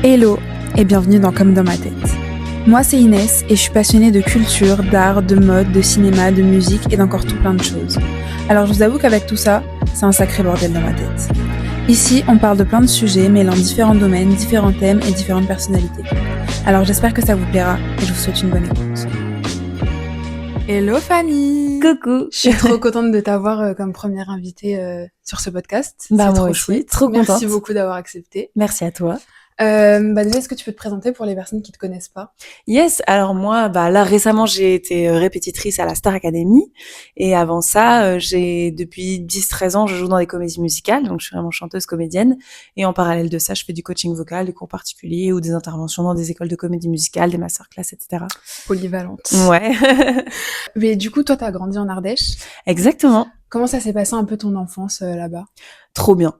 Hello et bienvenue dans Comme dans ma tête. Moi c'est Inès et je suis passionnée de culture, d'art, de mode, de cinéma, de musique et d'encore tout plein de choses. Alors je vous avoue qu'avec tout ça, c'est un sacré bordel dans ma tête. Ici, on parle de plein de sujets mêlant différents domaines, différents thèmes et différentes personnalités. Alors j'espère que ça vous plaira et je vous souhaite une bonne écoute. Hello Fanny. Coucou. Je suis trop contente de t'avoir comme première invitée sur ce podcast. Bah c'est moi trop aussi, chouette. trop contente. Merci beaucoup d'avoir accepté. Merci à toi. Déjà, est-ce que tu peux te présenter pour les personnes qui te connaissent pas? Yes, alors moi, là récemment j'ai été répétitrice à la Star Academy et avant ça, j'ai depuis 10-13 ans, je joue dans des comédies musicales, donc je suis vraiment chanteuse comédienne et en parallèle de ça, je fais du coaching vocal, des cours particuliers ou des interventions dans des écoles de comédie musicale, des masterclass, etc. Polyvalente. Ouais. Mais du coup, toi, t'as grandi en Ardèche. Exactement. Comment ça s'est passé un peu ton enfance là-bas? Trop bien.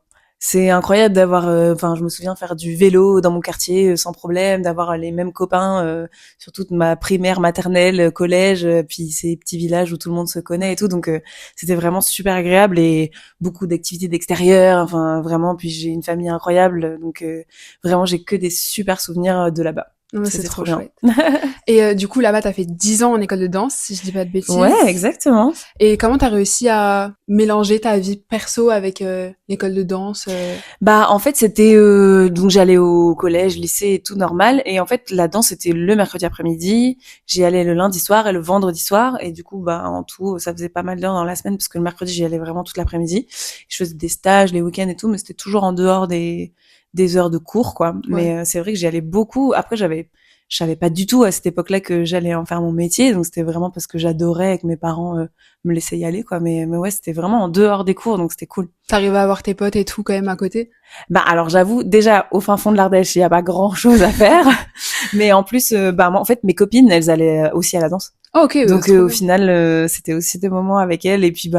C'est incroyable d'avoir, je me souviens faire du vélo dans mon quartier sans problème, d'avoir les mêmes copains, sur toute ma primaire, maternelle, collège, puis ces petits villages où tout le monde se connaît et tout. Donc, c'était vraiment super agréable et beaucoup d'activités d'extérieur. Enfin, vraiment. Puis j'ai une famille incroyable, donc vraiment j'ai que des super souvenirs de là-bas. Non, c'est trop bien. chouette. Et du coup, là-bas, t'as fait 10 ans en école de danse, si je dis pas de bêtises. Ouais, exactement. Et comment t'as réussi à mélanger ta vie perso avec l'école de danse En fait, c'était donc j'allais au collège, lycée et tout normal. Et en fait, la danse c'était le mercredi après-midi. J'y allais le lundi soir et le vendredi soir. Et du coup, en tout, ça faisait pas mal d'heures dans la semaine parce que le mercredi j'y allais vraiment toute l'après-midi. Je faisais des stages les week-ends et tout, mais c'était toujours en dehors des heures de cours, quoi. Ouais. Mais c'est vrai que j'y allais beaucoup. Après, je savais pas du tout à cette époque-là que j'allais en faire mon métier, donc c'était vraiment parce que j'adorais que mes parents me laissaient y aller, quoi. Mais ouais, c'était vraiment en dehors des cours, donc c'était cool. T'arrivais à avoir tes potes et tout quand même à côté? Alors j'avoue, déjà au fin fond de l'Ardèche, il y a pas grand-chose à faire, mais en plus, moi en fait mes copines, elles allaient aussi à la danse. Oh, ok. Donc au final, c'était aussi des moments avec elles. Et puis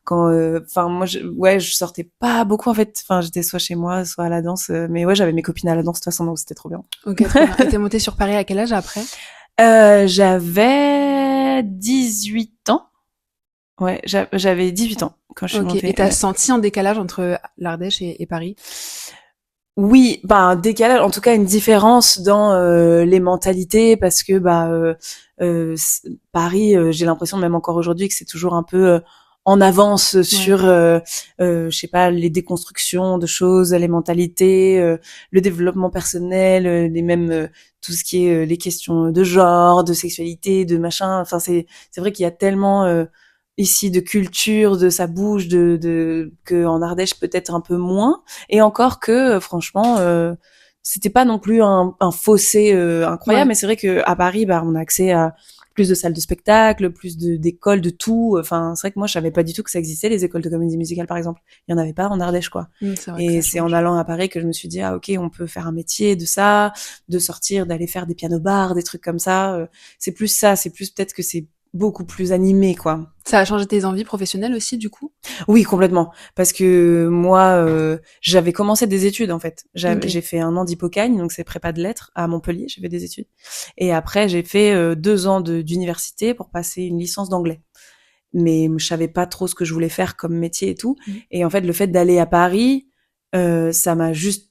quand, moi, je sortais pas beaucoup en fait. Enfin, j'étais soit chez moi, soit à la danse. Mais ouais, j'avais mes copines à la danse de toute façon, donc c'était trop bien. Ok, trop bien. Et t'es montée sur Paris à quel âge après? J'avais 18 ans. Ouais, j'avais 18 ans quand je suis montée. Et t'as senti un décalage entre l'Ardèche et Paris? Oui, un décalage, en tout cas une différence dans les mentalités, parce que Paris, j'ai l'impression même encore aujourd'hui que c'est toujours un peu en avance sur je sais pas, les déconstructions de choses, les mentalités, le développement personnel, les mêmes tout ce qui est les questions de genre, de sexualité, de machin. Enfin c'est vrai qu'il y a tellement ici de culture, de ça bouge, que en Ardèche peut-être un peu moins. Et encore que franchement, c'était pas non plus un fossé incroyable, mais c'est vrai que à Paris, on a accès à plus de salles de spectacle, plus d'écoles, de tout. Enfin, c'est vrai que moi, je savais pas du tout que ça existait, les écoles de comédie musicale, par exemple. Il y en avait pas en Ardèche, quoi. C'est vrai et c'est en allant à Paris que je me suis dit, ah ok, on peut faire un métier de ça, de sortir, d'aller faire des piano-bars, des trucs comme ça. C'est plus ça, c'est plus peut-être que c'est beaucoup plus animé, quoi. Ça a changé tes envies professionnelles aussi, du coup? Oui, complètement. Parce que moi, j'avais commencé des études, en fait. J'ai fait 1 an d'hypocagne, donc c'est prépa de lettres à Montpellier, j'ai fait des études. Et après, j'ai fait 2 ans d'université pour passer une licence d'anglais. Mais je savais pas trop ce que je voulais faire comme métier et tout. Et en fait, le fait d'aller à Paris, ça m'a juste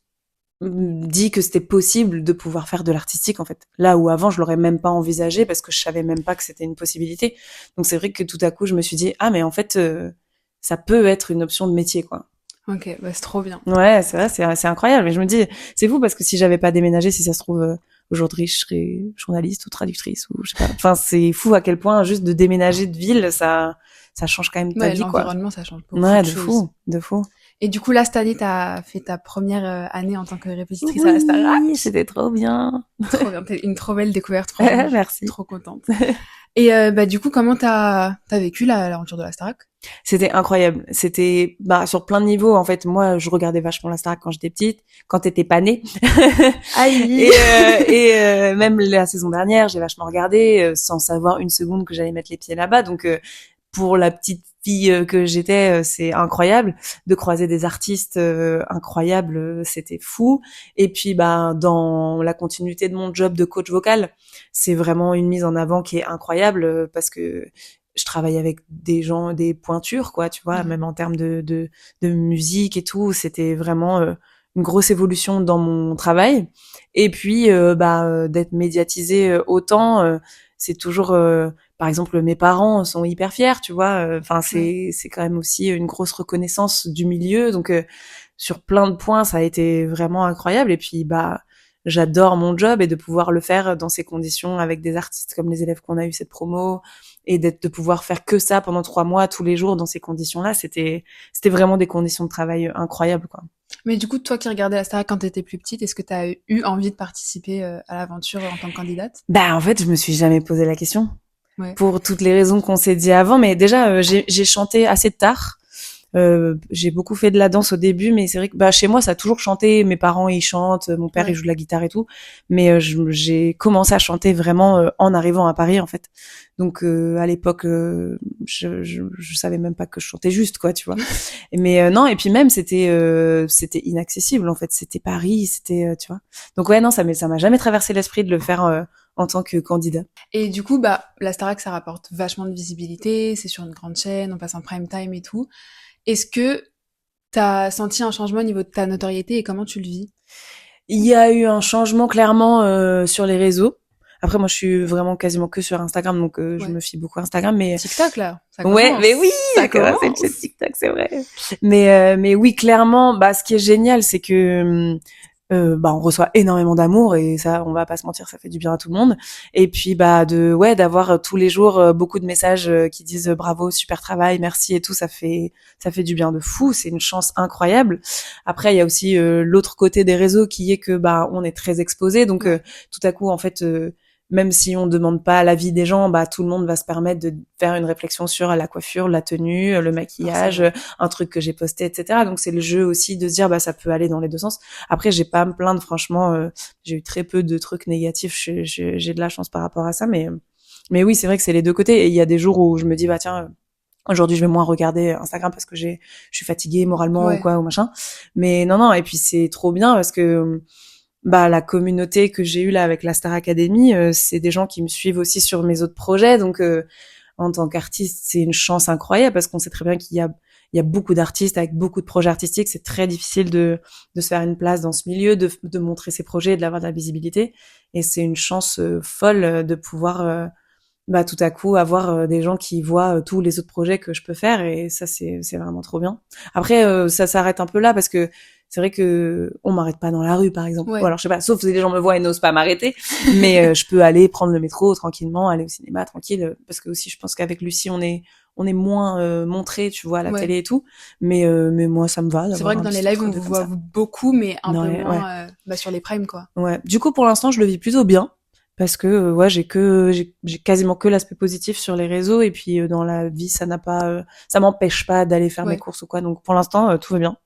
dit que c'était possible de pouvoir faire de l'artistique, en fait. Là où avant, je l'aurais même pas envisagé parce que je savais même pas que c'était une possibilité. Donc c'est vrai que tout à coup, je me suis dit, ah, mais en fait, ça peut être une option de métier, quoi. Ok, c'est trop bien. Ouais, c'est vrai, c'est incroyable. Mais je me dis, c'est fou parce que si j'avais pas déménagé, si ça se trouve, aujourd'hui, je serais journaliste ou traductrice ou je sais pas. Enfin, c'est fou à quel point juste de déménager de ville, ça change quand même ta vie, quoi. L'environnement, ça change beaucoup Ouais, de choses. de fou. Et du coup, là, cette année, t'as fait ta première année en tant que répétitrice à la Starac. Oui, c'était trop bien. Trop bien, t'es une trop belle découverte, franchement. Merci. Trop contente. Et du coup, comment t'as vécu l'aventure de la Starac? C'était incroyable. C'était sur plein de niveaux. En fait, moi, je regardais vachement la Starac quand j'étais petite, quand t'étais pas née. Aïe. et même la saison dernière, j'ai vachement regardé sans savoir une seconde que j'allais mettre les pieds là-bas. Donc pour la petite fille que j'étais, c'est incroyable de croiser des artistes incroyables, c'était fou. Et puis dans la continuité de mon job de coach vocal, c'est vraiment une mise en avant qui est incroyable parce que je travaille avec des gens, des pointures, quoi, tu vois, même en termes de musique et tout, c'était vraiment une grosse évolution dans mon travail. Et puis d'être médiatisée autant, c'est toujours par exemple mes parents sont hyper fiers, tu vois. Enfin c'est quand même aussi une grosse reconnaissance du milieu. Donc sur plein de points, ça a été vraiment incroyable. Et puis j'adore mon job et de pouvoir le faire dans ces conditions avec des artistes comme les élèves qu'on a eu cette promo et de pouvoir faire que ça pendant 3 mois tous les jours dans ces conditions-là, c'était vraiment des conditions de travail incroyables, quoi. Mais du coup, toi qui regardais la Starac quand t'étais plus petite, est-ce que t'as eu envie de participer à l'aventure en tant que candidate? En fait, je me suis jamais posé la question. Ouais. Pour toutes les raisons qu'on s'est dit avant, mais déjà j'ai chanté assez tard. J'ai beaucoup fait de la danse au début, mais c'est vrai que chez moi ça a toujours chanté. Mes parents ils chantent, mon père il joue de la guitare et tout, mais j'ai commencé à chanter vraiment en arrivant à Paris en fait. Donc à l'époque je savais même pas que je chantais juste, quoi, tu vois. Mais non, et puis même c'était inaccessible en fait, c'était Paris, c'était tu vois. Donc ouais, non, ça m'a jamais traversé l'esprit de le faire en tant que candidat. Et du coup, la Starac, ça rapporte vachement de visibilité, c'est sur une grande chaîne, on passe en prime time et tout. Est-ce que t'as senti un changement au niveau de ta notoriété et comment tu le vis? Il y a eu un changement clairement sur les réseaux. Après, moi, je suis vraiment quasiment que sur Instagram, donc je me fie beaucoup à Instagram. Mais TikTok, là, ça ouais, commence. mais oui, ça commence. c'est le TikTok, c'est vrai. Mais oui, clairement, ce qui est génial, c'est que on reçoit énormément d'amour et ça, on va pas se mentir, ça fait du bien à tout le monde. Et puis d'avoir tous les jours beaucoup de messages qui disent bravo, super travail, merci et tout, ça fait du bien de fou. C'est une chance incroyable. Après, il y a aussi l'autre côté des réseaux qui est que on est très exposé, donc tout à coup en fait. Même si on demande pas l'avis des gens, tout le monde va se permettre de faire une réflexion sur la coiffure, la tenue, le maquillage, un truc que j'ai posté, etc. Donc c'est le jeu aussi de se dire ça peut aller dans les deux sens. Après j'ai pas à me plaindre, franchement, j'ai eu très peu de trucs négatifs. J'ai de la chance par rapport à ça, mais oui, c'est vrai que c'est les deux côtés. Et il y a des jours où je me dis tiens, aujourd'hui je vais moins regarder Instagram parce que je suis fatiguée moralement ou quoi ou machin. Mais non. Et puis c'est trop bien parce que la communauté que j'ai eue là avec la Star Academy, c'est des gens qui me suivent aussi sur mes autres projets. Donc, en tant qu'artiste, c'est une chance incroyable parce qu'on sait très bien qu'il y a beaucoup d'artistes avec beaucoup de projets artistiques. C'est très difficile de se faire une place dans ce milieu, de montrer ses projets, de l'avoir de la visibilité. Et c'est une chance folle de pouvoir tout à coup avoir des gens qui voient tous les autres projets que je peux faire, et ça c'est vraiment trop bien. Après ça s'arrête un peu là parce que c'est vrai que on m'arrête pas dans la rue par exemple. Ou alors je sais pas, sauf si les gens me voient et n'osent pas m'arrêter, mais je peux aller prendre le métro tranquillement, aller au cinéma tranquille, parce que aussi je pense qu'avec Lucie on est moins montré, tu vois, à la télé et tout, mais moi ça me va. C'est vrai que dans les lives on vous voit beaucoup, mais un peu moins sur les primes, quoi. Ouais. Du coup pour l'instant je le vis plutôt bien. Parce que j'ai quasiment que l'aspect positif sur les réseaux, et puis dans la vie ça m'empêche pas d'aller faire mes courses ou quoi, donc pour l'instant tout va bien.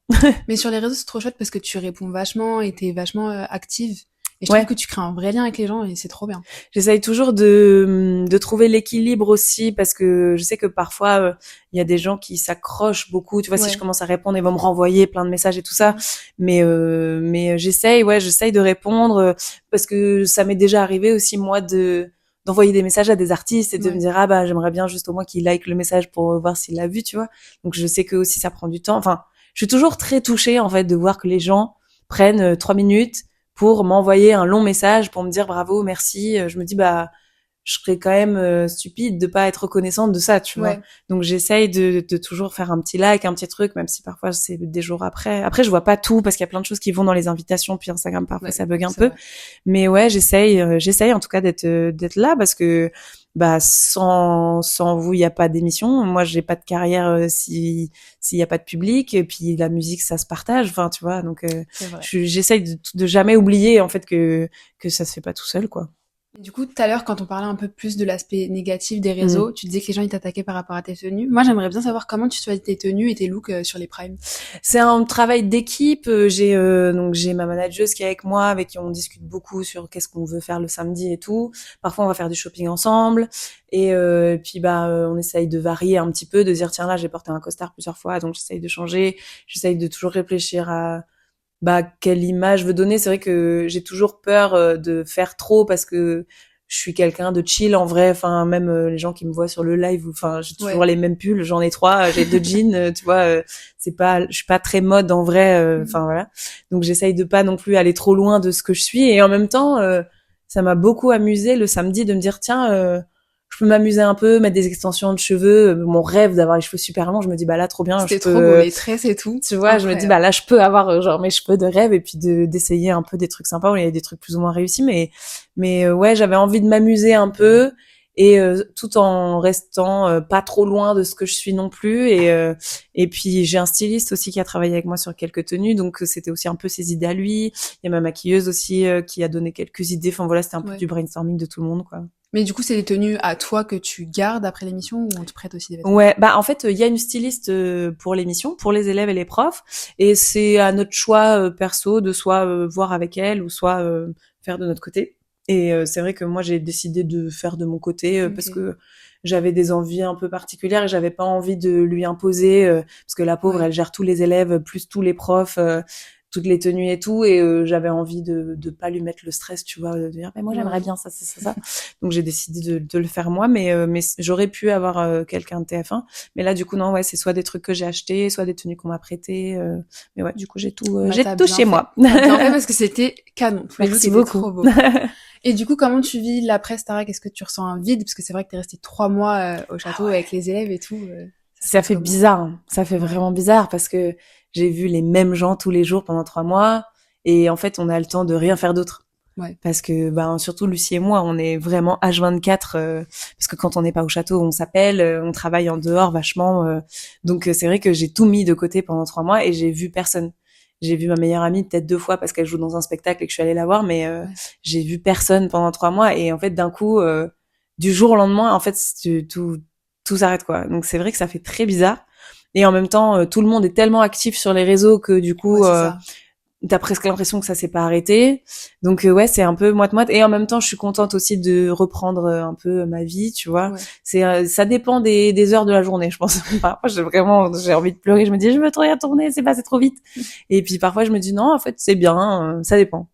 Mais sur les réseaux c'est trop chouette parce que tu réponds vachement et t'es vachement active. Et je trouve que tu crées un vrai lien avec les gens et c'est trop bien. J'essaye toujours de trouver l'équilibre aussi, parce que je sais que parfois il y a des gens qui s'accrochent beaucoup, tu vois, si je commence à répondre ils vont me renvoyer plein de messages et tout ça, mais j'essaye de répondre, parce que ça m'est déjà arrivé aussi moi d'envoyer des messages à des artistes et de me dire j'aimerais bien juste au moins qu'il like le message pour voir s'il l'a vu, tu vois. Donc je sais que aussi ça prend du temps. Enfin, je suis toujours très touchée en fait de voir que les gens prennent 3 minutes pour m'envoyer un long message pour me dire bravo, merci. Je me dis je serais quand même stupide de pas être reconnaissante de ça, tu vois. Donc j'essaye de toujours faire un petit like, un petit truc, même si parfois c'est des jours après. Après je vois pas tout parce qu'il y a plein de choses qui vont dans les invitations, puis Instagram parfois ça bug un peu. Vrai. Mais j'essaye en tout cas d'être là, parce que sans vous il y a pas d'émission. Moi j'ai pas de carrière s'il y a pas de public, et puis la musique ça se partage, enfin tu vois. Donc j'essaye de jamais oublier en fait que ça se fait pas tout seul, quoi. Du coup, tout à l'heure, quand on parlait un peu plus de l'aspect négatif des réseaux, tu disais que les gens ils t'attaquaient par rapport à tes tenues. Moi, j'aimerais bien savoir comment tu choisis tes tenues et tes looks sur les primes. C'est un travail d'équipe. J'ai ma manageuse qui est avec moi, avec qui on discute beaucoup sur qu'est-ce qu'on veut faire le samedi et tout. Parfois, on va faire du shopping ensemble, et puis on essaye de varier un petit peu, de dire tiens là j'ai porté un costard plusieurs fois, donc j'essaye de changer. J'essaye de toujours réfléchir à quelle image je veux donner. C'est vrai que j'ai toujours peur de faire trop, parce que je suis quelqu'un de chill en vrai. Enfin, même les gens qui me voient sur le live, enfin, j'ai toujours les mêmes pulls. J'en ai 3, j'ai 2 jeans. Tu vois, je suis pas très mode en vrai. Enfin voilà. Donc j'essaye de pas non plus aller trop loin de ce que je suis. Et en même temps, ça m'a beaucoup amusé le samedi de me dire tiens. Je peux m'amuser un peu, mettre des extensions de cheveux. Mon rêve d'avoir les cheveux super longs, je me dis bah là trop bien. C'était trop beau, les tresses et tout. Tu vois, incroyable. Je me dis bah là je peux avoir genre mes cheveux de rêve et puis d'essayer un peu des trucs sympas. Il y a des trucs plus ou moins réussis, mais ouais, j'avais envie de m'amuser un peu et tout en restant pas trop loin de ce que je suis non plus. Et puis j'ai un styliste aussi qui a travaillé avec moi sur quelques tenues, donc c'était aussi un peu ses idées à lui. Il y a ma maquilleuse aussi qui a donné quelques idées. Enfin voilà, c'était un peu du brainstorming de tout le monde quoi. Mais du coup, c'est des tenues à toi que tu gardes après l'émission ou on te prête aussi des vêtements? Ouais, bah en fait, il y a une styliste pour l'émission, pour les élèves et les profs, et c'est à notre choix perso de soit voir avec elle ou soit faire de notre côté. Et c'est vrai que moi, j'ai décidé de faire de mon côté parce que j'avais des envies un peu particulières et j'avais pas envie de lui imposer parce que la pauvre, elle gère tous les élèves plus tous les profs. Toutes les tenues et tout, et j'avais envie de pas lui mettre le stress, tu vois, de dire mais moi j'aimerais bien ça. Donc j'ai décidé de le faire moi, mais j'aurais pu avoir quelqu'un de TF1, mais là du coup non, ouais, c'est soit des trucs que j'ai achetés, soit des tenues qu'on m'a prêtées, mais ouais, du coup j'ai tout chez moi. T'as bien fait parce que c'était canon. Merci beaucoup. Trop beau. Et du coup, comment tu vis l'après Starac? Est-ce que tu ressens un vide? Parce que c'est vrai que t'es resté 3 mois au château avec les élèves et tout. Ça fait bizarre, hein. Ça fait vraiment bizarre parce que j'ai vu les mêmes gens tous les jours pendant 3 mois et en fait on a le temps de rien faire d'autre. Ouais. Parce que surtout Lucie et moi, on est vraiment H24 parce que quand on n'est pas au château, on s'appelle, on travaille en dehors vachement. Donc c'est vrai que j'ai tout mis de côté pendant 3 mois et j'ai vu personne. J'ai vu ma meilleure amie peut-être 2 fois parce qu'elle joue dans un spectacle et que je suis allée la voir, mais j'ai vu personne pendant 3 mois et en fait d'un coup du jour au lendemain, en fait tout s'arrête quoi. Donc c'est vrai que ça fait très bizarre. Et en même temps, tout le monde est tellement actif sur les réseaux que du coup, t'as presque l'impression que ça s'est pas arrêté. Donc ouais, c'est un peu moite-moite. Et en même temps, je suis contente aussi de reprendre un peu ma vie, tu vois. Ouais. C'est ça dépend des heures de la journée, je pense. Parfois, j'ai envie de pleurer. Je me dis, je veux trop y retourner, c'est passé trop vite. Et puis parfois, je me dis non, en fait, c'est bien. Ça dépend.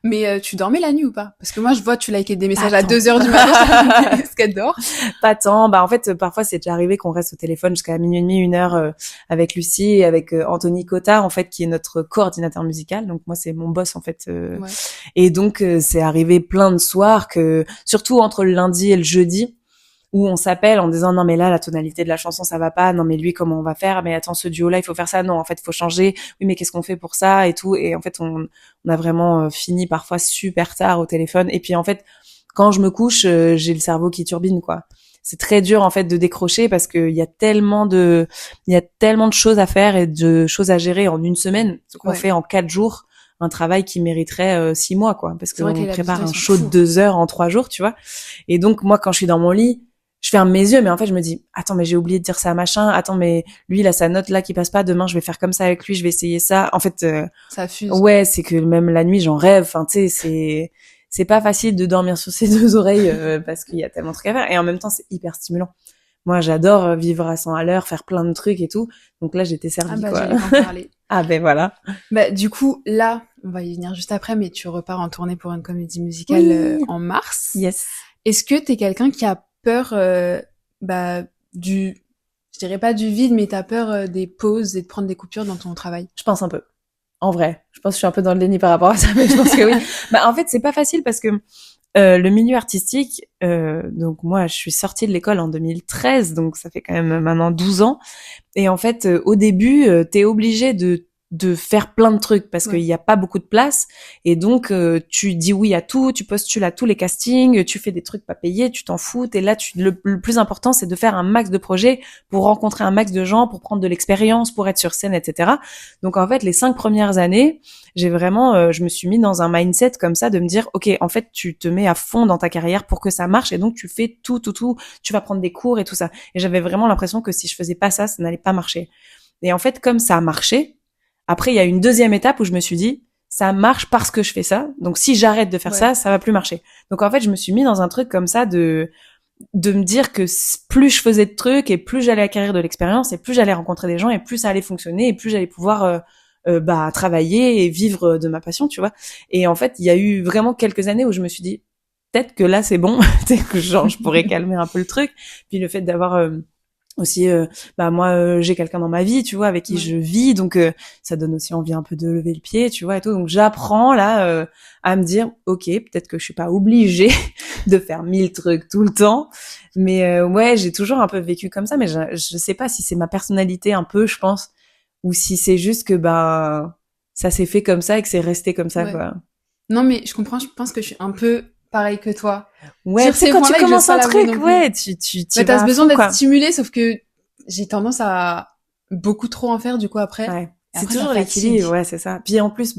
Mais tu dormais la nuit ou pas? Parce que moi, je vois, tu likais des messages à 2h du matin. Est-ce qu'elle dort? Pas tant. En fait, parfois, c'est déjà arrivé qu'on reste au téléphone jusqu'à minuit et demi, 1h avec Lucie et avec Anthony Cotard, en fait, qui est notre coordinateur musical. Donc moi, c'est mon boss, en fait. Ouais. Et donc, c'est arrivé plein de soirs que, surtout entre le lundi et le jeudi, où on s'appelle en disant non mais là la tonalité de la chanson ça va pas, non mais lui comment on va faire, mais attends ce duo là il faut faire ça, non en fait il faut changer, oui mais qu'est-ce qu'on fait pour ça et tout, et en fait on a vraiment fini parfois super tard au téléphone, et puis en fait quand je me couche j'ai le cerveau qui turbine quoi. C'est très dur en fait de décrocher parce que il y a tellement de choses à faire et de choses à gérer en une semaine, ce qu'on fait en 4 jours, un travail qui mériterait 6 mois quoi, parce qu'on prépare un show de 2 heures en 3 jours, tu vois. Et donc moi quand je suis dans mon lit, je ferme mes yeux, mais en fait, je me dis, attends, mais j'ai oublié de dire ça à machin. Attends, mais lui, il a sa note là qui passe pas. Demain, je vais faire comme ça avec lui. Je vais essayer ça. En fait, ça fuse. Ouais, c'est que même la nuit, j'en rêve. Enfin, tu sais, c'est pas facile de dormir sur ses 2 oreilles parce qu'il y a tellement de trucs à faire. Et en même temps, c'est hyper stimulant. Moi, j'adore vivre à 100 à l'heure, faire plein de trucs et tout. Donc là, j'étais servie, quoi. J'allais en parler. Ah ben voilà. Du coup, là, on va y venir juste après, mais tu repars en tournée pour une comédie musicale en mars. Yes. Est-ce que t'es quelqu'un qui a peur je dirais pas du vide, mais t'as peur des pauses et de prendre des coupures dans ton travail? Je pense un peu. En vrai. Je pense que je suis un peu dans le déni par rapport à ça, mais je pense que oui. En fait, c'est pas facile parce que le milieu artistique, donc moi, je suis sortie de l'école en 2013, donc ça fait quand même maintenant 12 ans. Et en fait, au début, t'es obligé de faire plein de trucs parce qu'il y a pas beaucoup de place, et donc tu dis oui à tout, tu postules à tous les castings, tu fais des trucs pas payés, tu t'en fous, et là le plus important c'est de faire un max de projets pour rencontrer un max de gens, pour prendre de l'expérience, pour être sur scène, etc. Donc en fait les 5 premières années j'ai vraiment je me suis mis dans un mindset comme ça de me dire ok, en fait tu te mets à fond dans ta carrière pour que ça marche, et donc tu fais tout, tu vas prendre des cours et tout ça, et j'avais vraiment l'impression que si je faisais pas ça, ça n'allait pas marcher. Et en fait comme ça a marché, après, il y a une deuxième étape où je me suis dit, ça marche parce que je fais ça. Donc, si j'arrête de faire ça, ça va plus marcher. Donc, en fait, je me suis mis dans un truc comme ça de me dire que plus je faisais de trucs et plus j'allais acquérir de l'expérience et plus j'allais rencontrer des gens et plus ça allait fonctionner et plus j'allais pouvoir travailler et vivre de ma passion, tu vois. Et en fait, il y a eu vraiment quelques années où je me suis dit, peut-être que là c'est bon, tu sais, que genre je pourrais calmer un peu le truc. Puis le fait d'avoir aussi moi j'ai quelqu'un dans ma vie, tu vois, avec qui je vis, donc ça donne aussi envie un peu de lever le pied, tu vois, et tout. Donc j'apprends là à me dire OK, peut-être que je suis pas obligée de faire 1000 trucs tout le temps, mais ouais, j'ai toujours un peu vécu comme ça, mais je sais pas si c'est ma personnalité un peu, je pense, ou si c'est juste que ça s'est fait comme ça et que c'est resté comme ça, quoi. Non, mais je comprends, je pense que je suis un peu pareil que toi. Ouais, tu sais, quand tu commences un truc, ouais, tu t'as ce besoin d'être stimulé, sauf que j'ai tendance à beaucoup trop en faire, du coup, après. Ouais. C'est toujours l'équilibre, ouais, c'est ça. Puis en plus,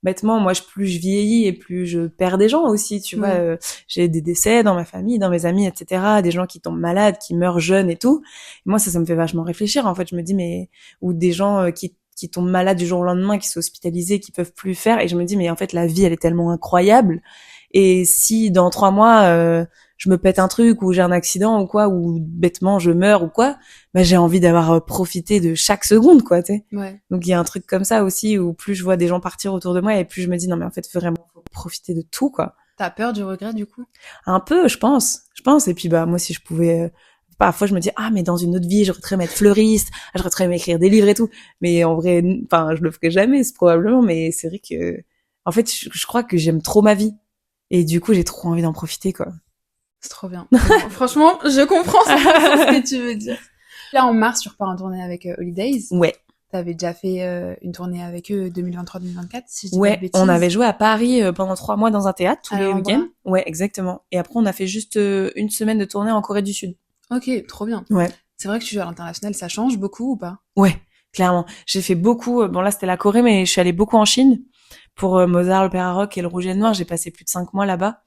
bêtement, moi, plus je vieillis et plus je perds des gens aussi, tu vois. J'ai des décès dans ma famille, dans mes amis, etc. Des gens qui tombent malades, qui meurent jeunes et tout. Et moi, ça me fait vachement réfléchir, en fait. Je me dis, ou des gens qui tombent malades du jour au lendemain, qui sont hospitalisés, qui peuvent plus faire. Et je me dis, mais en fait, la vie, elle est tellement incroyable. Et si dans 3 mois, je me pète un truc ou j'ai un accident ou quoi, ou bêtement je meurs ou quoi, j'ai envie d'avoir profité de chaque seconde, quoi, tu sais. Ouais. Donc il y a un truc comme ça aussi où plus je vois des gens partir autour de moi et plus je me dis non mais en fait vraiment faut profiter de tout, quoi. T'as peur du regret du coup? Un peu, je pense. Et puis moi si je pouvais parfois je me dis mais dans une autre vie j'aurais être fleuriste, j'aurais m'écrire des livres et tout, mais en vrai je le ferai jamais probablement, mais c'est vrai que en fait je crois que j'aime trop ma vie et du coup j'ai trop envie d'en profiter, quoi. C'est trop bien. Franchement, je comprends ce que tu veux dire. Là, en mars, tu repars en tournée avec Holidays. Ouais. T'avais déjà fait une tournée avec eux 2023-2024, si je dis pas de bêtises. On avait joué à Paris pendant 3 mois dans un théâtre tous les week-ends. Ouais, exactement. Et après, on a fait juste une semaine de tournée en Corée du Sud. Ok, trop bien. Ouais. C'est vrai que tu joues à l'international, ça change beaucoup ou pas? Ouais, clairement. J'ai fait beaucoup. Là, c'était la Corée, mais je suis allée beaucoup en Chine pour Mozart, l'Opéra Rock et le Rouge et le Noir. J'ai passé plus de 5 mois là-bas.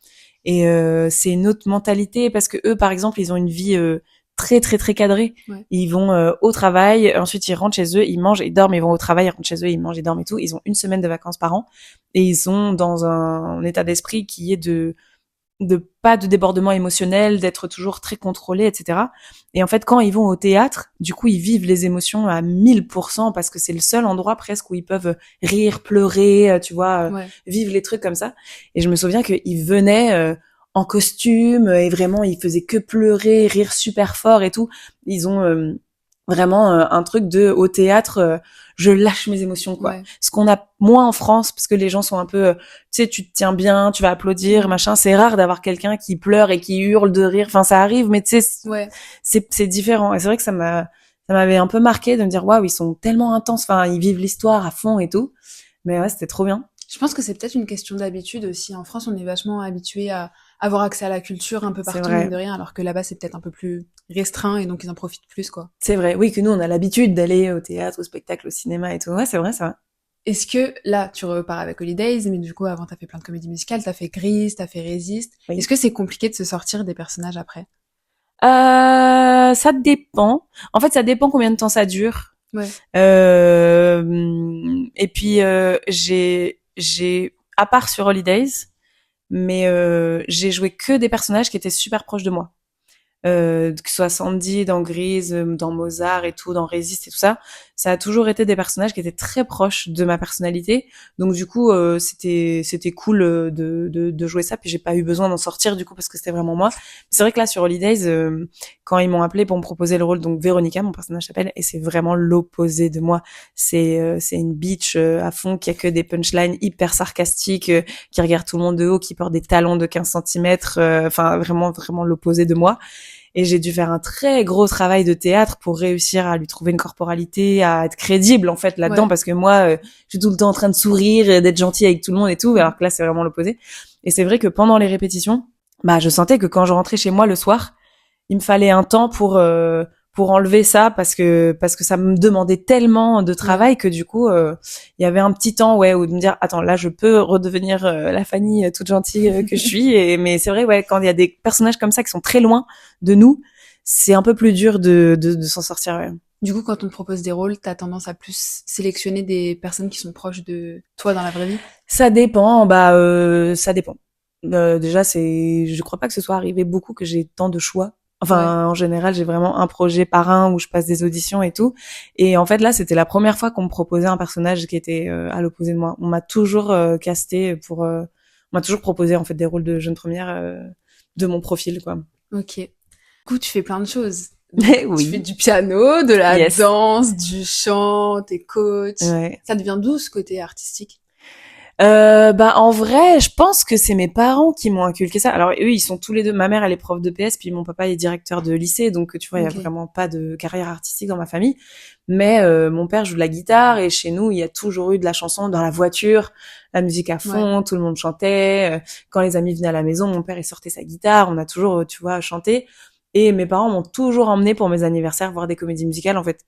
Et c'est une autre mentalité parce que eux, par exemple, ils ont une vie très très très cadrée. Ouais. Ils vont au travail, ensuite ils rentrent chez eux, ils mangent, ils dorment, ils vont au travail, ils rentrent chez eux, ils mangent, ils dorment et tout. Ils ont une semaine de vacances par an et ils sont dans un état d'esprit qui est de pas de débordement émotionnel, d'être toujours très contrôlé, etc. Et en fait, quand ils vont au théâtre, du coup, ils vivent les émotions à 1000% parce que c'est le seul endroit presque où ils peuvent rire, pleurer, tu vois, vivre les trucs comme ça. Et je me souviens qu'ils venaient en costume et vraiment, ils faisaient que pleurer, rire super fort et tout. Ils ont vraiment un truc au théâtre, je lâche mes émotions, quoi. Ouais. Ce qu'on a moins en France, parce que les gens sont un peu, tu sais, tu te tiens bien, tu vas applaudir, machin. C'est rare d'avoir quelqu'un qui pleure et qui hurle de rire. Enfin, ça arrive, mais tu sais, c'est différent. Et c'est vrai que ça m'avait un peu marqué de me dire, waouh, ils sont tellement intenses. Enfin, ils vivent l'histoire à fond et tout. Mais ouais, c'était trop bien. Je pense que c'est peut-être une question d'habitude aussi. En France, on est vachement habitué à avoir accès à la culture un peu partout, mine de rien, alors que là-bas, c'est peut-être un peu plus restreint et donc ils en profitent plus, quoi. C'est vrai. Oui, que nous, on a l'habitude d'aller au théâtre, au spectacle, au cinéma et tout. Ouais, c'est vrai, ça. Est-ce que, là, tu repars avec Holidays, mais du coup, avant, t'as fait plein de comédies musicales, t'as fait Grease, t'as fait Résiste. Oui. Est-ce que c'est compliqué de se sortir des personnages après? Ça dépend. En fait, ça dépend combien de temps ça dure. Ouais. Et puis, j'ai, à part sur Holidays, mais j'ai joué que des personnages qui étaient super proches de moi. Que ce soit Sandy dans Grease, dans Mozart et tout, dans Résiste et tout ça, ça a toujours été des personnages qui étaient très proches de ma personnalité. Donc du coup, c'était cool de jouer ça. Puis j'ai pas eu besoin d'en sortir du coup parce que c'était vraiment moi. C'est vrai que là sur Holidays, quand ils m'ont appelé pour me proposer le rôle, donc Véronica, mon personnage s'appelle, et c'est vraiment l'opposé de moi. C'est une bitch à fond qui a que des punchlines hyper sarcastiques, qui regarde tout le monde de haut, qui porte des talons de 15 centimètres, enfin vraiment l'opposé de moi. Et j'ai dû faire un très gros travail de théâtre pour réussir à lui trouver une corporalité, à être crédible en fait là-dedans, parce que moi, je suis tout le temps en train de sourire, d'être gentille avec tout le monde et tout, alors que là c'est vraiment l'opposé. Et c'est vrai que pendant les répétitions, je sentais que quand je rentrais chez moi le soir, il me fallait un temps pour enlever ça parce que ça me demandait tellement de travail que du coup il y avait un petit temps où de me dire attends, là je peux redevenir la Fanny toute gentille que je suis, mais c'est vrai quand il y a des personnages comme ça qui sont très loin de nous, c'est un peu plus dur de s'en sortir. Ouais. Du coup, quand on te propose des rôles, t'as tendance à plus sélectionner des personnes qui sont proches de toi dans la vraie vie? Ça dépend, ça dépend. Déjà, je crois pas que ce soit arrivé beaucoup que j'ai tant de choix. Enfin, en général, j'ai vraiment un projet par un où je passe des auditions et tout. Et en fait, là, c'était la première fois qu'on me proposait un personnage qui était à l'opposé de moi. On m'a toujours casté on m'a toujours proposé en fait des rôles de jeune première de mon profil, quoi. Ok. Du coup, tu fais plein de choses. Oui. Tu fais du piano, de la Yes. danse, du chant, t'es coach. Ouais. Ça devient d'où ce côté artistique? En vrai, je pense que c'est mes parents qui m'ont inculqué ça. Alors eux, ils sont tous les deux. Ma mère, elle est prof de PS, puis mon papa est directeur de lycée, donc tu vois, il y a vraiment pas de carrière artistique dans ma famille. Mais mon père joue de la guitare et chez nous, il y a toujours eu de la chanson dans la voiture, la musique à fond, tout le monde chantait. Quand les amis venaient à la maison, mon père il sortait sa guitare, on a toujours, tu vois, chanté. Et mes parents m'ont toujours emmené pour mes anniversaires voir des comédies musicales en fait.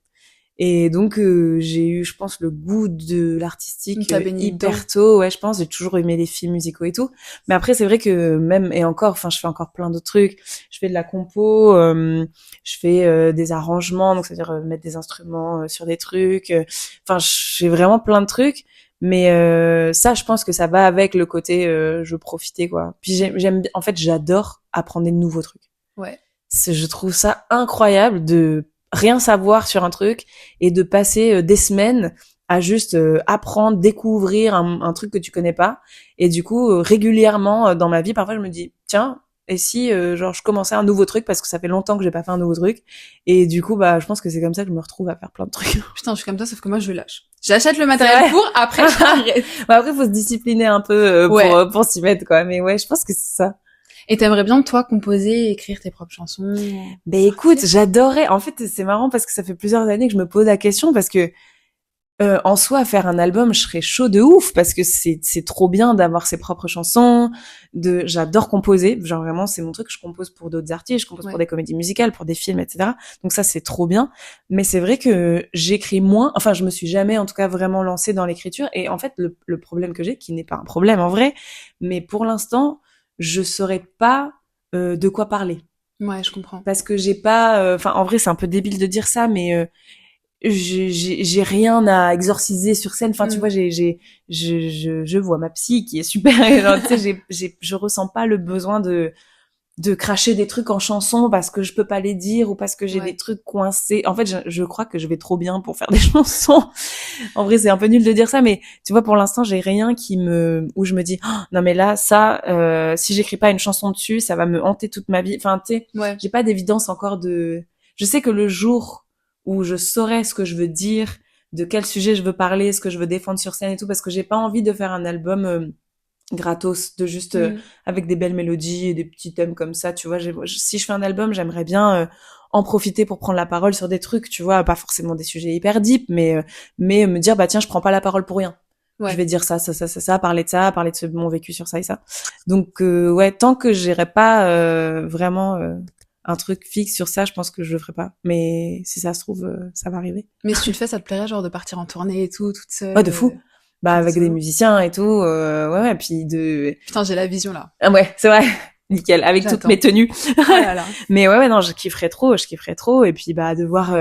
Et donc j'ai eu, je pense, le goût de l'artistique hyper tôt. Ouais, je pense, j'ai toujours aimé les films musicaux et tout. Mais après, c'est vrai que même et encore, enfin, je fais encore plein d'autres trucs. Je fais de la compo, je fais des arrangements, donc c'est-à-dire mettre des instruments sur des trucs. Enfin, j'ai vraiment plein de trucs. Mais ça, je pense que ça va avec le côté je profitais quoi. Puis j'aime, en fait, j'adore apprendre des nouveaux trucs. Ouais. Je trouve ça incroyable de rien savoir sur un truc et de passer des semaines à juste apprendre, découvrir un truc que tu connais pas. Et du coup, régulièrement dans ma vie, parfois je me dis tiens, et si genre je commençais un nouveau truc parce que ça fait longtemps que j'ai pas fait un nouveau truc. Et du coup, je pense que c'est comme ça que je me retrouve à faire plein de trucs. Putain, je suis comme ça, sauf que moi je lâche. J'achète le matériel pour, après j'arrête. Après, faut se discipliner un peu pour s'y mettre quoi. Mais ouais, je pense que c'est ça. Et t'aimerais bien, toi, composer et écrire tes propres chansons? Ben écoute, j'adorais. En fait, c'est marrant parce que ça fait plusieurs années que je me pose la question parce que en soi, faire un album, je serais chaud de ouf parce que c'est trop bien d'avoir ses propres chansons. J'adore composer. Genre vraiment, c'est mon truc. Je compose pour d'autres artistes, je compose pour des comédies musicales, pour des films, etc. Donc ça, c'est trop bien. Mais c'est vrai que j'écris moins. Enfin, je me suis jamais, en tout cas, vraiment lancée dans l'écriture. Et en fait, le problème que j'ai, qui n'est pas un problème en vrai, mais pour l'instant, je saurais pas de quoi parler. Ouais, je comprends. Parce que j'ai pas, en vrai, c'est un peu débile de dire ça, mais j'ai rien à exorciser sur scène. Enfin, tu vois, je vois ma psy qui est super. Genre, tu sais, je ressens pas le besoin de cracher des trucs en chanson parce que je peux pas les dire ou parce que j'ai des trucs coincés. En fait, je crois que je vais trop bien pour faire des chansons. En vrai, c'est un peu nul de dire ça, mais tu vois, pour l'instant, j'ai rien où je me dis, oh, non, mais là, ça, si j'écris pas une chanson dessus, ça va me hanter toute ma vie. Enfin, tu sais, j'ai pas d'évidence encore je sais que le jour où je saurai ce que je veux dire, de quel sujet je veux parler, ce que je veux défendre sur scène et tout, parce que j'ai pas envie de faire un album, gratos, de juste avec des belles mélodies et des petits thèmes comme ça, tu vois. Si je fais un album, j'aimerais bien en profiter pour prendre la parole sur des trucs, tu vois, pas forcément des sujets hyper deep, mais me dire tiens, je prends pas la parole pour rien. Je vais dire ça, parler de mon vécu sur ça et ça. Donc tant que j'irai pas vraiment un truc fixe sur ça, je pense que je le ferai pas. Mais si ça se trouve, ça va arriver. Mais si tu le fais, ça te plairait genre de partir en tournée et tout, toute seule? Ouais, de fou. Avec des musiciens et tout, ouais, puis Putain, j'ai la vision là. Ah ouais, c'est vrai. Nickel, avec toutes mes tenues. Oh là là. Mais ouais, non, je kifferais trop. Et puis, de voir,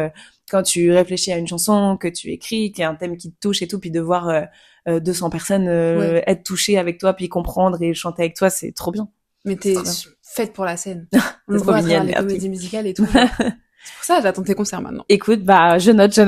quand tu réfléchis à une chanson, que tu écris, qu'il y a un thème qui te touche et tout, puis de voir 200 personnes être touchées avec toi, puis comprendre et chanter avec toi, c'est trop bien. Mais t'es faite pour la scène. On le voit à travers les comédies musicales et tout. C'est pour ça, j'attends tes concerts maintenant. Écoute, je note.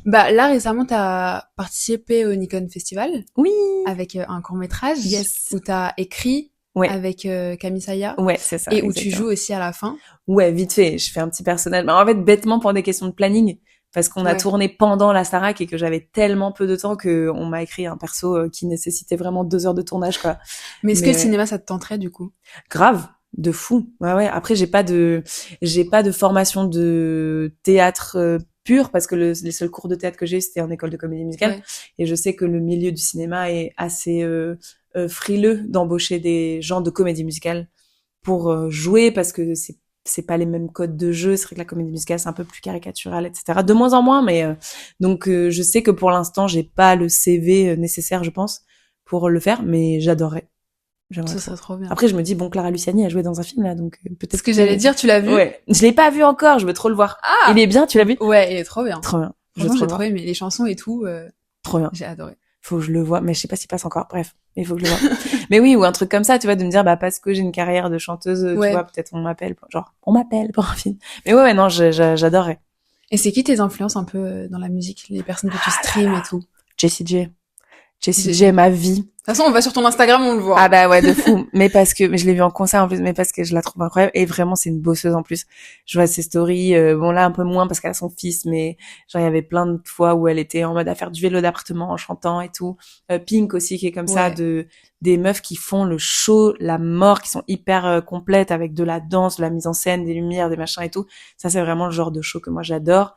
Là, récemment, t'as participé au Nikon Festival. Oui. Avec un court-métrage. Yes. Où t'as écrit. Avec Camille Saya. Ouais, c'est ça. Et où tu joues aussi à la fin. Ouais, vite fait. Je fais un petit personnage. En fait, bêtement, pour des questions de planning. Parce qu'on a tourné pendant la Starac et que j'avais tellement peu de temps qu'on m'a écrit un perso qui nécessitait vraiment 2 heures de tournage, quoi. Mais est-ce que le cinéma, ça te tenterait, du coup? Grave. De fou. Ouais. Après, j'ai pas de formation de théâtre pure parce que les seuls cours de théâtre que j'ai eu, c'était en école de comédie musicale. Ouais. Et je sais que le milieu du cinéma est assez frileux d'embaucher des gens de comédie musicale pour jouer parce que c'est pas les mêmes codes de jeu. C'est vrai que la comédie musicale, c'est un peu plus caricatural, etc. De moins en moins, mais donc je sais que pour l'instant, j'ai pas le CV nécessaire, je pense, pour le faire, mais j'adorerais. Ça serait trop bien. Après, je me dis, Clara Luciani a joué dans un film, là, donc peut-être. Ce que j'allais dire, tu l'as vu? Ouais. Je l'ai pas vu encore, je veux trop le voir. Ah! Il est bien, tu l'as vu? Ouais, il est trop bien. Trop bien. J'ai trop aimé les chansons et tout. Trop bien. J'ai adoré. Faut que je le voie, mais je sais pas s'il passe encore. Bref, il faut que je le voie. Mais oui, ou un truc comme ça, tu vois, de me dire, parce que j'ai une carrière de chanteuse, tu vois, peut-être on m'appelle pour un film. Mais ouais, non, j'adorerais. Et c'est qui tes influences un peu dans la musique, les personnes que tu streams et tout? Jessie J, ma vie. toute façon, on va sur ton Instagram, on le voit. Ah bah ouais, de fou. Mais je l'ai vu en concert en plus, mais parce que je la trouve incroyable. Et vraiment, c'est une bosseuse en plus. Je vois ses stories, bon là, un peu moins parce qu'elle a son fils, mais genre, il y avait plein de fois où elle était en mode à faire du vélo d'appartement en chantant et tout. Pink aussi, qui est comme ça, des meufs qui font le show, la mort, qui sont hyper complètes avec de la danse, de la mise en scène, des lumières, des machins et tout. Ça, c'est vraiment le genre de show que moi, j'adore.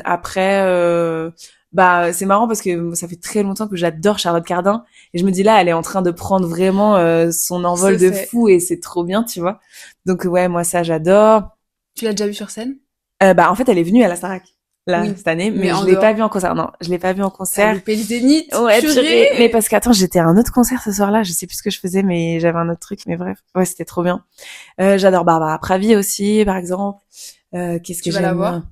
Après, bah c'est marrant parce que ça fait très longtemps que j'adore Charlotte Cardin et je me dis là elle est en train de prendre vraiment son envol de fou et c'est trop bien, tu vois. Donc ouais, moi ça j'adore. Tu l'as déjà vue sur scène? Bah en fait elle est venue à la Starac là cette année, mais je l'ai pas vue en concert. Non, je l'ai pas vue en concert. T'as loupé le Zénith. Ouais, mais parce qu'attends, j'étais à un autre concert ce soir-là, je sais plus ce que je faisais, mais j'avais un autre truc, mais bref, ouais, c'était trop bien. J'adore Barbara Pravi aussi, par exemple. Qu'est-ce que j'aime? Tu vas la voir?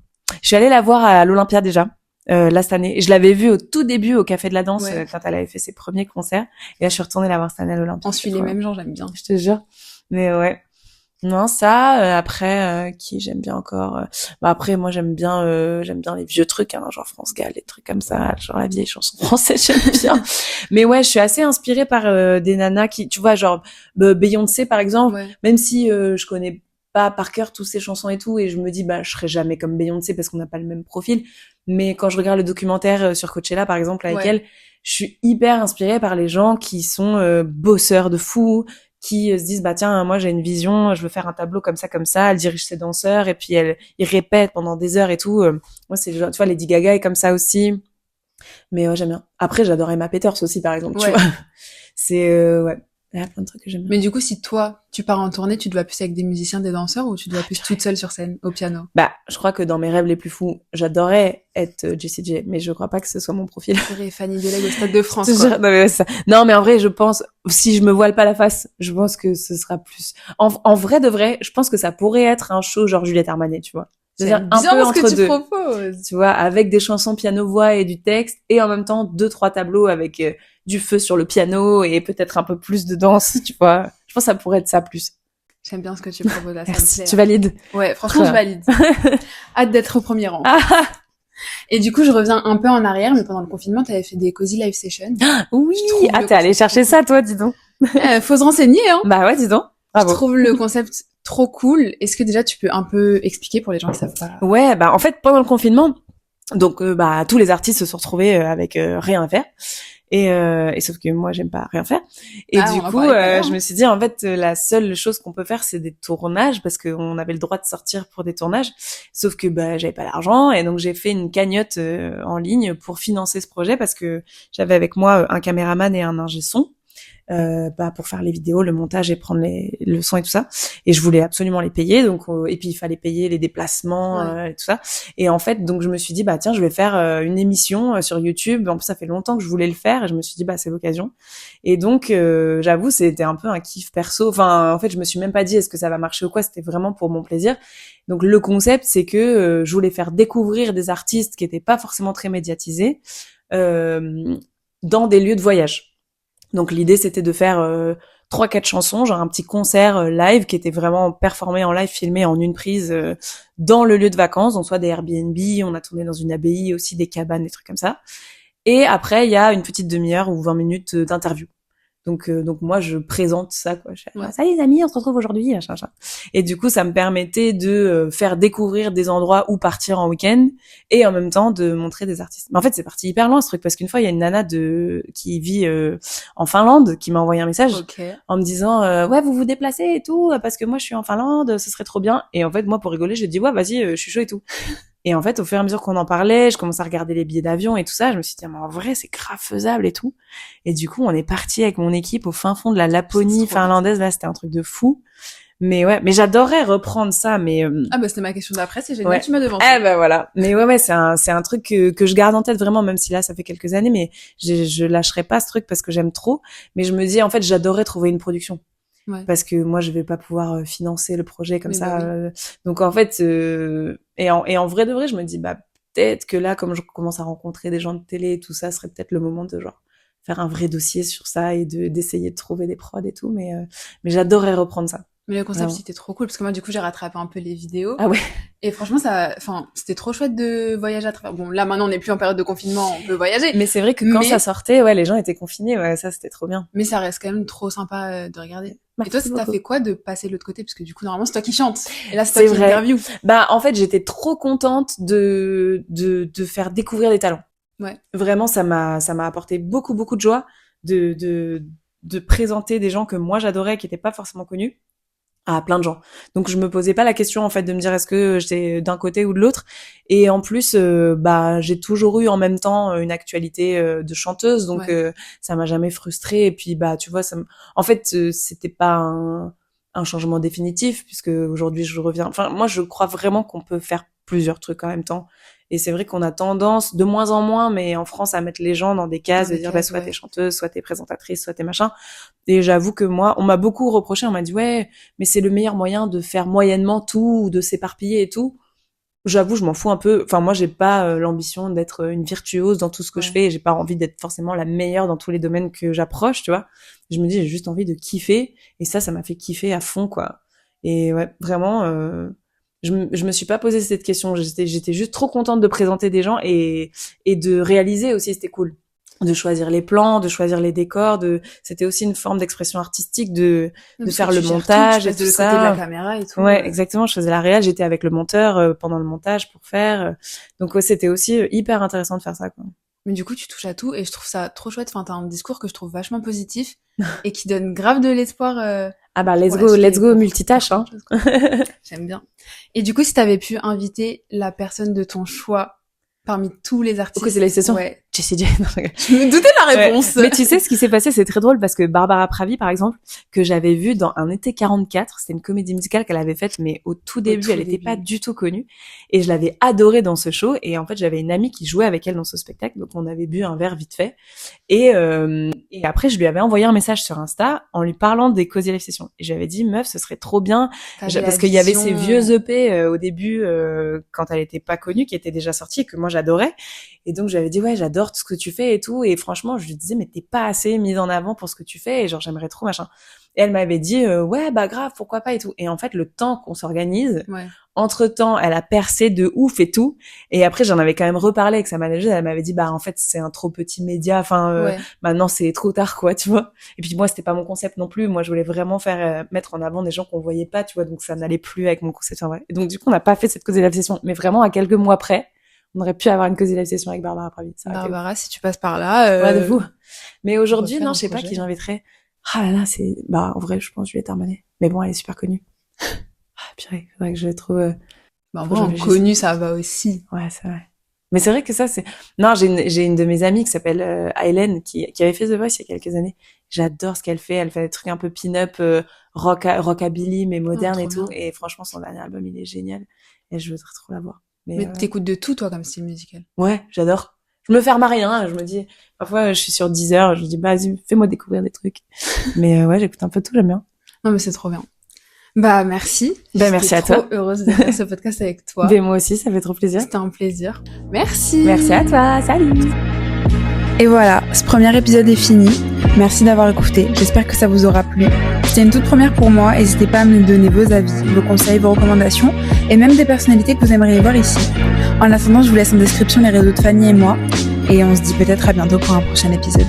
Je suis allée la voir à l'Olympia déjà. Là cette année, et je l'avais vue au tout début au Café de la Danse quand elle avait fait ses premiers concerts, et là je suis retournée la voir cette année à l'Olympia. On suit les mêmes gens, j'aime bien. Je te jure. Mais ouais. Non, ça après qui j'aime bien encore. Bah après moi j'aime bien les vieux trucs, hein, genre France Gall, des trucs comme ça, genre la vieille chanson française, j'aime bien. Mais ouais, je suis assez inspirée par des nanas qui, tu vois, genre Beyoncé par exemple, même si je connais pas par cœur toutes ces chansons et tout, et je me dis bah je serai jamais comme Beyoncé parce qu'on n'a pas le même profil, mais quand je regarde le documentaire sur Coachella par exemple avec elle, je suis hyper inspirée par les gens qui sont bosseurs de fou, qui se disent bah tiens moi j'ai une vision, je veux faire un tableau comme ça, elle dirige ses danseurs et puis ils répètent pendant des heures et tout. Moi c'est genre, tu vois, Lady Gaga est comme ça aussi, mais ouais j'aime bien. Après j'adore Emma Peters aussi par exemple, tu vois. C'est ouais. Il y a plein de trucs que j'aime bien. Mais du coup, si toi, tu pars en tournée, tu te vois plus avec des musiciens, des danseurs, ou tu te vois plus toute seule sur scène, au piano? Bah, je crois que dans mes rêves les plus fous, j'adorerais être Jessie J, mais je crois pas que ce soit mon profil. Tu Fanny Deleg au Stade de France, quoi. Non, mais ça. Non, mais en vrai, je pense, si je me voile pas la face, je pense que ce sera plus... En vrai de vrai, je pense que ça pourrait être un show genre Juliette Armanet, tu vois. C'est-à-dire un peu entre ce que tu proposes. Tu vois, avec des chansons piano-voix et du texte, et en même temps 2-3 tableaux avec du feu sur le piano et peut-être un peu plus de danse, tu vois. Je pense que ça pourrait être ça plus. J'aime bien ce que tu proposes là. Merci, tu valides? Ouais, franchement, je valide. Hâte d'être au premier rang. Et du coup, je reviens un peu en arrière, mais pendant le confinement, t'avais fait des cozy live sessions. Oui, t'es allé chercher ça, toi, dis donc. Faut se renseigner, hein. Bah ouais, dis donc. Bravo. Je trouve le concept trop cool. Est-ce que déjà tu peux un peu expliquer pour les gens qui savent pas? Ouais, bah en fait pendant le confinement, donc bah tous les artistes se sont retrouvés avec rien à faire. Et sauf que moi j'aime pas rien faire. Et du coup, je me suis dit en fait la seule chose qu'on peut faire c'est des tournages parce qu'on avait le droit de sortir pour des tournages. Sauf que bah j'avais pas l'argent et donc j'ai fait une cagnotte en ligne pour financer ce projet parce que j'avais avec moi un caméraman et un ingé son. Bah pour faire les vidéos, le montage et prendre le son et tout ça. Et je voulais absolument les payer, donc et puis il fallait payer les déplacements et tout ça. Et en fait, donc je me suis dit bah tiens, je vais faire une émission sur YouTube. En plus, ça fait longtemps que je voulais le faire et je me suis dit bah c'est l'occasion. Et donc j'avoue, c'était un peu un kiff perso. Enfin, en fait, je me suis même pas dit est-ce que ça va marcher ou quoi. C'était vraiment pour mon plaisir. Donc le concept, c'est que je voulais faire découvrir des artistes qui étaient pas forcément très médiatisés dans des lieux de voyage. Donc l'idée c'était de faire 3-4 chansons, genre un petit concert live qui était vraiment performé en live, filmé en une prise dans le lieu de vacances, donc soit des Airbnb, on a tourné dans une abbaye aussi, des cabanes, des trucs comme ça. Et après il y a une petite demi-heure ou 20 minutes d'interview. Donc moi je présente ça quoi. Salut les amis, on se retrouve aujourd'hui. Et du coup ça me permettait de faire découvrir des endroits où partir en week-end et en même temps de montrer des artistes. Mais en fait c'est parti hyper loin ce truc parce qu'une fois il y a une nana qui vit en Finlande qui m'a envoyé un message en me disant ouais vous vous déplacez et tout parce que moi je suis en Finlande, ce serait trop bien. Et en fait moi pour rigoler j'ai dit ouais vas-y je suis chaud et tout. Et en fait, au fur et à mesure qu'on en parlait, je commençais à regarder les billets d'avion et tout ça. Je me suis dit, mais en vrai, c'est grave faisable et tout. Et du coup, on est parti avec mon équipe au fin fond de la Laponie finlandaise. Là, c'était un truc de fou. Mais ouais, mais j'adorerais reprendre ça, mais... Ah bah c'était ma question d'après, c'est génial, tu m'as devancé. Eh bah voilà. Mais ouais, c'est un truc que je garde en tête vraiment, même si là, ça fait quelques années, mais je lâcherai pas ce truc parce que j'aime trop. Mais je me dis, en fait, j'adorerais trouver une production. Ouais. Parce que moi je vais pas pouvoir financer le projet comme ça donc en fait et en vrai de vrai je me dis bah peut-être que là comme je commence à rencontrer des gens de télé et tout ça serait peut-être le moment de genre faire un vrai dossier sur ça et d'essayer de trouver des prods et tout mais j'adorerais reprendre ça. Mais le concept, Vraiment. c'était trop cool, parce que moi, du coup, j'ai rattrapé un peu les vidéos. Ah ouais. Et franchement, c'était trop chouette de voyager à travers. Bon, là, maintenant, on n'est plus en période de confinement, on peut voyager. Mais c'est vrai que quand ça sortait, ouais, les gens étaient confinés, ouais, ça, c'était trop bien. Mais ça reste quand même trop sympa de regarder. Merci et toi, t'as beaucoup. fait quoi de passer de l'autre côté? Parce que du coup, normalement, c'est toi qui chantes. Et là, c'est toi qui interview. Bah, en fait, j'étais trop contente de faire découvrir des talents. Ouais. Vraiment, ça m'a apporté beaucoup, beaucoup de joie de présenter des gens que moi j'adorais, qui étaient pas forcément connus, à plein de gens. Donc je me posais pas la question en fait de me dire est-ce que j'étais d'un côté ou de l'autre. Et en plus bah j'ai toujours eu en même temps une actualité de chanteuse, donc ça m'a jamais frustrée. Et puis bah tu vois, en fait c'était pas un changement définitif, puisque aujourd'hui je reviens. Enfin moi je crois vraiment qu'on peut faire plusieurs trucs en même temps. Et c'est vrai qu'on a tendance, de moins en moins, mais en France, à mettre les gens dans des cases, de dire, bah, soit t'es chanteuse, soit t'es présentatrice, soit t'es machin. Et j'avoue que moi, on m'a beaucoup reproché, on m'a dit, ouais, mais c'est le meilleur moyen de faire moyennement tout, ou de s'éparpiller et tout. J'avoue, je m'en fous un peu. Enfin, moi, j'ai pas l'ambition d'être une virtuose dans tout ce que je fais, et j'ai pas envie d'être forcément la meilleure dans tous les domaines que j'approche, tu vois. Je me dis, j'ai juste envie de kiffer, et ça m'a fait kiffer à fond, quoi. Et ouais, vraiment, je me suis pas posé cette question. J'étais juste trop contente de présenter des gens et de réaliser aussi, c'était cool. De choisir les plans, de choisir les décors, c'était aussi une forme d'expression artistique de faire le montage et tout ça. De côté de la caméra et tout. Ouais, exactement. Je faisais la réal, j'étais avec le monteur pendant le montage pour faire. Donc ouais, c'était aussi hyper intéressant de faire ça, quoi. Mais du coup, tu touches à tout et je trouve ça trop chouette. Enfin, t'as un discours que je trouve vachement positif et qui donne grave de l'espoir. Ah bah let's go multitâche, hein. J'aime bien. Et du coup, si t'avais pu inviter la personne de ton choix parmi tous les artistes. Pourquoi c'est la session? Ouais. Jessie J. Je me doutais de la réponse. Ouais. Mais tu sais, ce qui s'est passé, c'est très drôle parce que Barbara Pravi, par exemple, que j'avais vue dans Un été 44, c'était une comédie musicale qu'elle avait faite, mais au tout début, elle était pas du tout connue. Et je l'avais adorée dans ce show. Et en fait, j'avais une amie qui jouait avec elle dans ce spectacle. Donc, on avait bu un verre vite fait. Et après, je lui avais envoyé un message sur Insta en lui parlant des Cozy Live Sessions. Et j'avais dit, meuf, ce serait trop bien. Parce qu'il y avait ces vieux EP au début, quand elle était pas connue, qui étaient déjà sortis, que moi j'adorais. Et donc, j'avais dit, ouais, j'adore tout ce que tu fais et tout. Et franchement, je lui disais, mais t'es pas assez mise en avant pour ce que tu fais. Et genre, j'aimerais trop, machin. Et elle m'avait dit, ouais, bah grave, pourquoi pas et tout. Et en fait, le temps qu'on s'organise, entre-temps, elle a percé de ouf et tout. Et après, j'en avais quand même reparlé avec sa manager. Elle m'avait dit, bah en fait, c'est un trop petit média. Enfin, maintenant, c'est trop tard, quoi, tu vois. Et puis moi, c'était pas mon concept non plus. Moi, je voulais vraiment faire mettre en avant des gens qu'on voyait pas, tu vois. Donc, ça n'allait plus avec mon concept, en vrai. Et donc, du coup, on n'a pas fait cette Cozy Live Session. Mais vraiment, à quelques mois près, on aurait pu avoir une Cozy Live Session avec Barbara Pravi. Barbara, si tu passes par là. Ouais, de vous. Mais aujourd'hui, non, je sais pas qui j'inviterais. Ah là là, bah, en vrai, je pense Juliette Armanet. Mais bon, elle est super connue. Ah, purée, faudrait que je trouve, bah, bon, connue, ça va aussi. Ouais, c'est vrai. Mais c'est vrai que ça, non, j'ai une de mes amies qui s'appelle Hélène, qui avait fait The Voice il y a quelques années. J'adore ce qu'elle fait. Elle fait des trucs un peu pin-up, rockabilly, mais moderne et tout. Bien. Et franchement, son dernier album, il est génial. Et je voudrais trop la voir. Mais t'écoutes de tout, toi, comme style musical. Ouais, j'adore. Je me ferme à rien. Je me dis, parfois, je suis sur Deezer, je me dis, bah, vas-y, fais-moi découvrir des trucs. Mais ouais, j'écoute un peu tout, j'aime bien. Non, mais c'est trop bien. Bah, merci. Bah, merci à toi. Je suis trop heureuse de faire ce podcast avec toi. Mais moi aussi, ça fait trop plaisir. C'était un plaisir. Merci. Merci à toi. Salut. Et voilà, ce premier épisode est fini. Merci d'avoir écouté. J'espère que ça vous aura plu. C'était une toute première pour moi. N'hésitez pas à me donner vos avis, vos conseils, vos recommandations et même des personnalités que vous aimeriez voir ici. En attendant, je vous laisse en description les réseaux de Fanny et moi. Et on se dit peut-être à bientôt pour un prochain épisode.